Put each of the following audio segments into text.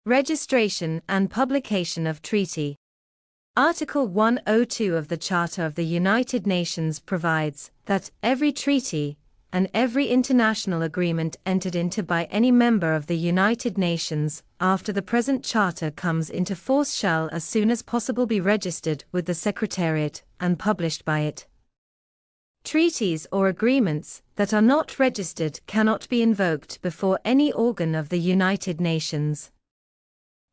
Registration and publication of treaty. Article 102 of the Charter of the United Nations provides that every treaty and every international agreement entered into by any member of the United Nations after the present Charter comes into force shall as soon as possible be registered with the Secretariat and published by it. Treaties or agreements that are not registered cannot be invoked before any organ of the United Nations.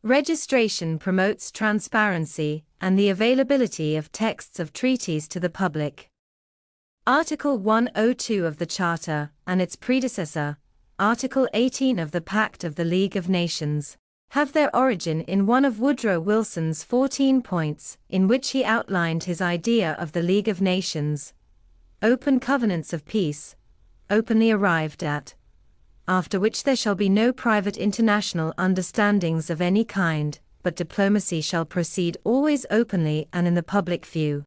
Registration promotes transparency and the availability of texts of treaties to the public. Article 102 of the Charter and its predecessor, Article 18 of the Pact of the League of Nations, have their origin in one of Woodrow Wilson's 14 points, in which he outlined his idea of the League of Nations: open covenants of peace, openly arrived at, after which there shall be no private international understandings of any kind, but diplomacy shall proceed always openly and in the public view.